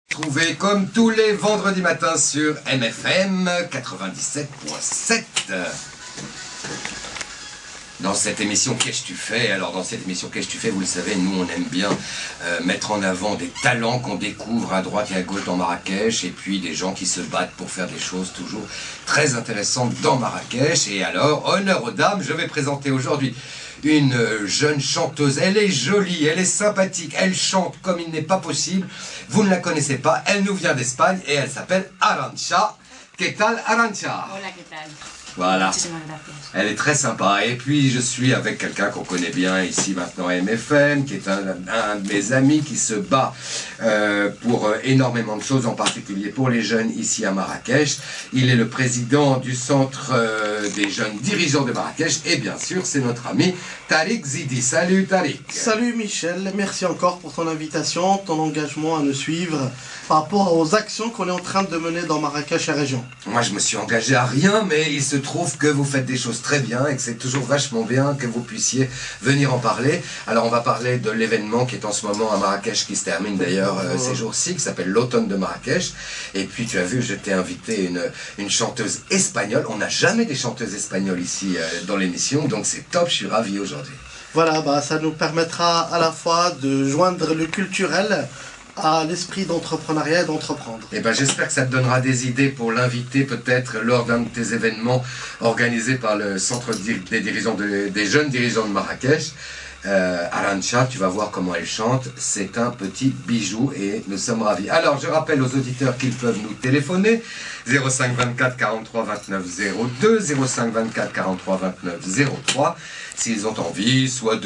Trouvez comme tous les vendredis matins sur MFM 97.7. Dans cette émission Qu'est-ce que tu fais? Alors dans cette émission Qu'est-ce que tu fais, vous le savez, nous on aime bien mettre en avant des talents qu'on découvre à droite et à gauche dans Marrakech, et puis des gens qui se battent pour faire des choses toujours très intéressantes dans Marrakech. Et alors, honneur aux dames, je vais présenter aujourd'hui une jeune chanteuse. Elle est jolie, elle est sympathique, elle chante comme il n'est pas possible. Vous ne la connaissez pas, elle nous vient d'Espagne et elle s'appelle Arantxa. ¿Qué tal, Arantxa? Hola, ¿qué tal? Voilà. Muchísimas gracias. Elle est très sympa. Et puis je suis avec quelqu'un qu'on connaît bien ici maintenant à MFM, qui est un de mes amis qui se bat pour énormément de choses, en particulier pour les jeunes ici à Marrakech. Il est le président du centre des jeunes dirigeants de Marrakech. Et bien sûr, c'est notre ami Tariq Zidi. Salut Tariq. Salut Michel, merci encore pour ton invitation, ton engagement à nous suivre par rapport aux actions qu'on est en train de mener dans Marrakech et région. Moi je me suis engagé à rien, mais il se trouve que vous faites des choses très bien et que c'est toujours vachement bien que vous puissiez venir en parler. Alors on va parler de l'événement qui est en ce moment à Marrakech, qui se termine d'ailleurs ces jours-ci, qui s'appelle l'Automne de Marrakech. Et puis tu as vu, je t'ai invité une chanteuse espagnole. On n'a jamais des chanteuses espagnoles ici dans l'émission, donc c'est top, je suis ravi aujourd'hui. Voilà, ça nous permettra à la fois de joindre le culturel à l'esprit d'entrepreneuriat et d'entreprendre. Et j'espère que ça te donnera des idées pour l'inviter peut-être lors d'un de tes événements organisés par le centre des dirigeants des jeunes dirigeants de Marrakech. Arantxa, tu vas voir comment elle chante, c'est un petit bijou et nous sommes ravis. Alors je rappelle aux auditeurs qu'ils peuvent nous téléphoner 05 24 43 29 02, 05 24 43 29 03, s'ils ont envie soit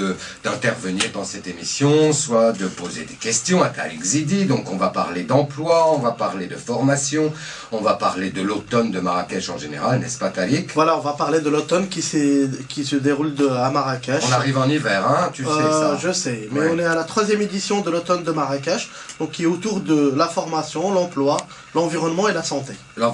d'intervenir dans cette émission, soit de poser des questions à Tariq Zidi. Donc on va parler d'emploi, on va parler de formation, on va parler de l'automne de Marrakech en général, n'est-ce pas Tariq? Voilà, on va parler de l'automne qui se déroule à Marrakech. On arrive en hiver, hein, tu sais ça. Je sais, mais ouais. On est à la 3e édition de l'automne de Marrakech, donc qui est autour de la formation, l'emploi, l'environnement et la santé. L'environnement,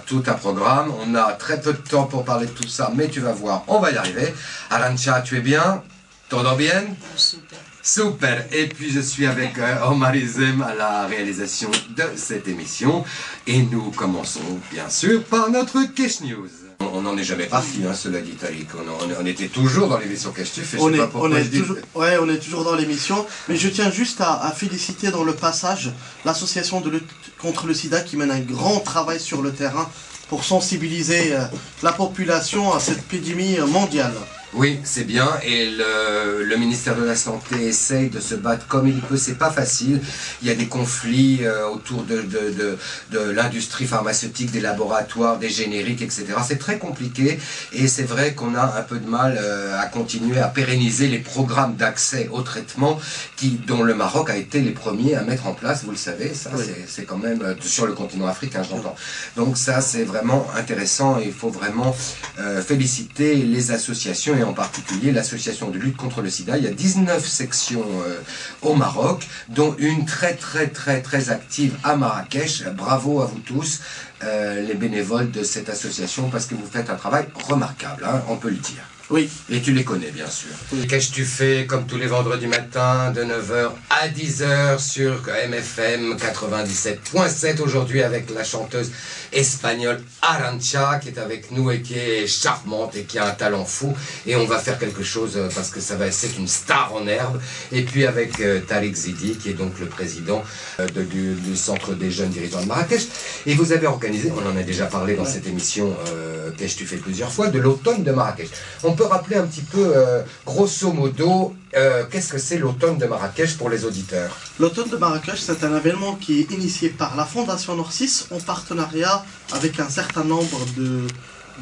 tout un programme, on a très peu de temps pour parler de tout ça, mais tu vas voir, on va y arriver. Arantxa, tu es bien? Todo bien? Super. Super. Et puis je suis avec Omar Izem à la réalisation de cette émission. Et nous commençons bien sûr par notre Cash News. On n'en est jamais parti, hein, cela dit Tariq. On était toujours dans l'émission Qu'est-ce que tu fais? On est toujours dans l'émission, mais je tiens juste à féliciter dans le passage l'association de lutte contre le sida qui mène un grand travail sur le terrain pour sensibiliser la population à cette épidémie mondiale. Oui, c'est bien, et le ministère de la Santé essaye de se battre comme il peut, c'est pas facile. Il y a des conflits autour de l'industrie pharmaceutique, des laboratoires, des génériques, etc. C'est très compliqué, et c'est vrai qu'on a un peu de mal à continuer à pérenniser les programmes d'accès au traitement dont le Maroc a été les premiers à mettre en place, vous le savez, ça oui. C'est quand même sur le continent africain, j'entends. Donc ça c'est vraiment intéressant, et il faut vraiment féliciter les associations, et en particulier l'association de lutte contre le sida. Il y a 19 sections au Maroc, dont une très active à Marrakech. Bravo à vous tous, les bénévoles de cette association, parce que vous faites un travail remarquable, hein, on peut le dire. Oui. Et tu les connais, bien sûr. Oui. Qu'est-ce que tu fais, comme tous les vendredis matins, de 9h à 10h sur MFM 97.7, aujourd'hui avec la chanteuse espagnole Arantxa, qui est avec nous et qui est charmante et qui a un talent fou. Et on va faire quelque chose, parce que c'est une star en herbe. Et puis avec Tariq Zidi, qui est donc le président du centre des jeunes dirigeants de Marrakech. Et vous avez organisé, on en a déjà parlé dans cette émission, Qu'est-ce que tu fais plusieurs fois, de l'automne de Marrakech. On peut rappeler un petit peu, grosso modo, qu'est-ce que c'est l'automne de Marrakech pour les auditeurs? L'automne de Marrakech, c'est un événement qui est initié par la Fondation Nord6 en partenariat avec un certain nombre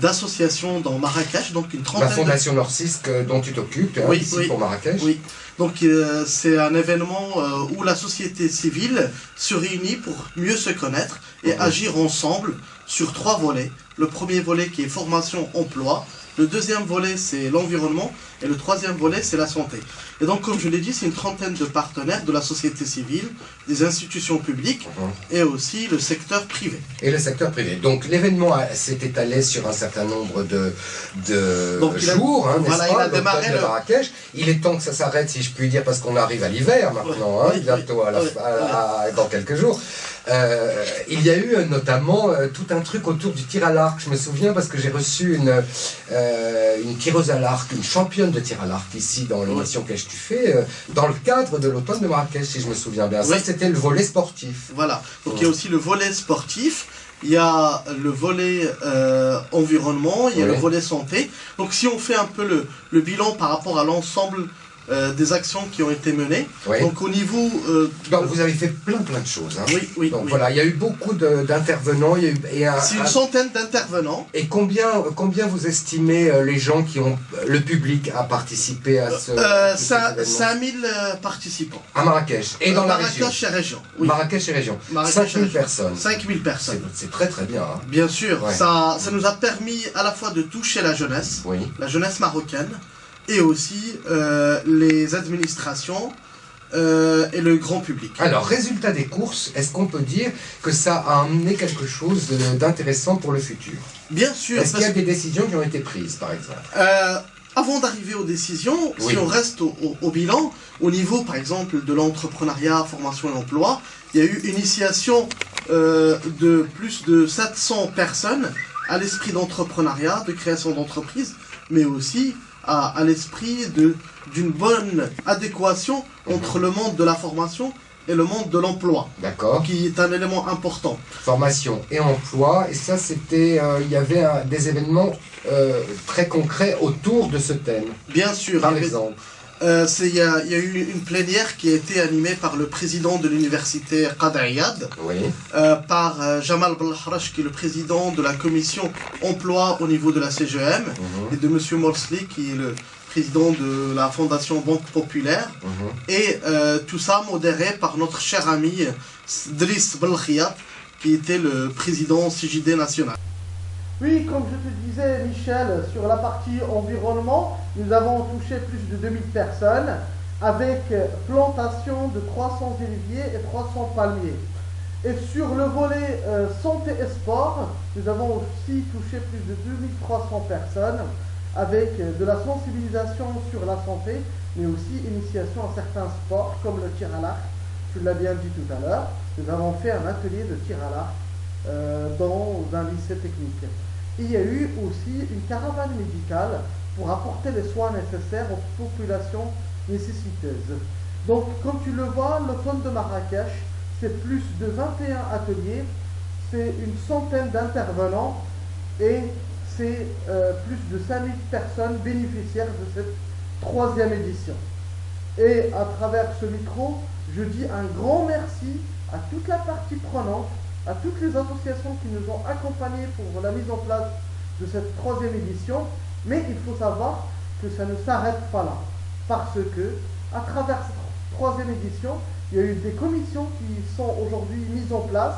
d'associations dans Marrakech, donc une trentaine. La Fondation Nord6 dont tu t'occupes, oui, ici oui, pour Marrakech. Oui, donc c'est un événement où la société civile se réunit pour mieux se connaître et agir ensemble sur 3 volets. Le premier volet qui est formation-emploi, le deuxième volet c'est l'environnement et le troisième volet c'est la santé. Et donc comme je l'ai dit, c'est une trentaine de partenaires de la société civile, des institutions publiques et aussi le secteur privé. Et le secteur privé. Donc l'événement s'est étalé sur un certain nombre de jours, voilà, n'est-ce pas, il a démarré de Marrakech. Il est temps que ça s'arrête, si je puis dire, parce qu'on arrive à l'hiver maintenant, hein, bientôt dans quelques jours. il y a eu notamment tout un truc autour du tir à l'arc. Je me souviens parce que j'ai reçu une tireuse à l'arc, une championne de tir à l'arc ici dans l'émission Qu'est-ce que tu fais dans le cadre de l'automne de Marrakech, si je me souviens bien. Ça, c'était le volet sportif. Voilà. Donc il y a aussi le volet sportif. Il y a le volet environnement, il y a le volet santé. Donc si on fait un peu le bilan par rapport à l'ensemble des actions qui ont été menées, donc au niveau... Donc vous avez fait plein de choses. Hein. Oui. Donc voilà, il y a eu beaucoup d'intervenants. C'est une centaine d'intervenants. Et combien vous estimez les gens qui ont... le public a participé à ce... 5000 participants. À Marrakech et dans la région. Marrakech et région. Marrakech et région. 5000 personnes. 5000 personnes. C'est très très bien. Hein. Bien sûr, ça nous a permis à la fois de toucher la jeunesse, la jeunesse marocaine, et aussi les administrations et le grand public. Alors, résultat des courses, est-ce qu'on peut dire que ça a amené quelque chose d'intéressant pour le futur? Bien sûr. Est-ce qu'il y a des décisions qui ont été prises, par exemple? Avant d'arriver aux décisions, si on reste au bilan, au niveau, par exemple, de l'entrepreneuriat, formation et emploi, il y a eu initiation de plus de 700 personnes à l'esprit d'entrepreneuriat, de création d'entreprise, mais aussi à l'esprit d'une bonne adéquation entre le monde de la formation et le monde de l'emploi. D'accord. Qui est un élément important. Formation et emploi, et ça c'était, il y avait des événements très concrets autour de ce thème. Bien sûr. Par exemple. Il y a eu une plénière qui a été animée par le président de l'université Qadi Iyad, par Jamal Belharash, qui est le président de la commission emploi au niveau de la CGM, et de M. Morsli, qui est le président de la fondation Banque Populaire, et tout ça modéré par notre cher ami Driss Belkhiat, qui était le président CJD national. Oui, comme je te disais, Michel, sur la partie environnement, nous avons touché plus de 2000 personnes avec plantation de 300 oliviers et 300 palmiers. Et sur le volet santé et sport, nous avons aussi touché plus de 2300 personnes avec de la sensibilisation sur la santé, mais aussi initiation à certains sports comme le tir à l'arc. Tu l'as bien dit tout à l'heure, nous avons fait un atelier de tir à l'arc dans un lycée technique. Il y a eu aussi une caravane médicale pour apporter les soins nécessaires aux populations nécessiteuses. Donc, comme tu le vois, l'automne de Marrakech, c'est plus de 21 ateliers, c'est une centaine d'intervenants et c'est plus de 5000 personnes bénéficiaires de cette 3e édition. Et à travers ce micro, je dis un grand merci à toute la partie prenante, à toutes les associations qui nous ont accompagnés pour la mise en place de cette 3e édition, mais il faut savoir que ça ne s'arrête pas là, parce que à travers cette 3e édition, il y a eu des commissions qui sont aujourd'hui mises en place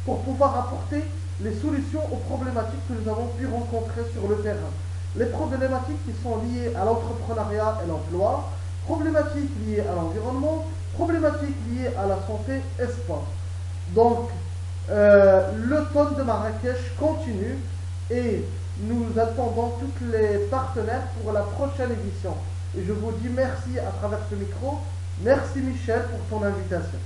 pour pouvoir apporter les solutions aux problématiques que nous avons pu rencontrer sur le terrain. Les problématiques qui sont liées à l'entrepreneuriat et l'emploi, problématiques liées à l'environnement, problématiques liées à la santé et sport. Donc, l'automne de Marrakech continue et nous attendons tous les partenaires pour la prochaine édition. Et je vous dis merci à travers ce micro. Merci Michel pour ton invitation.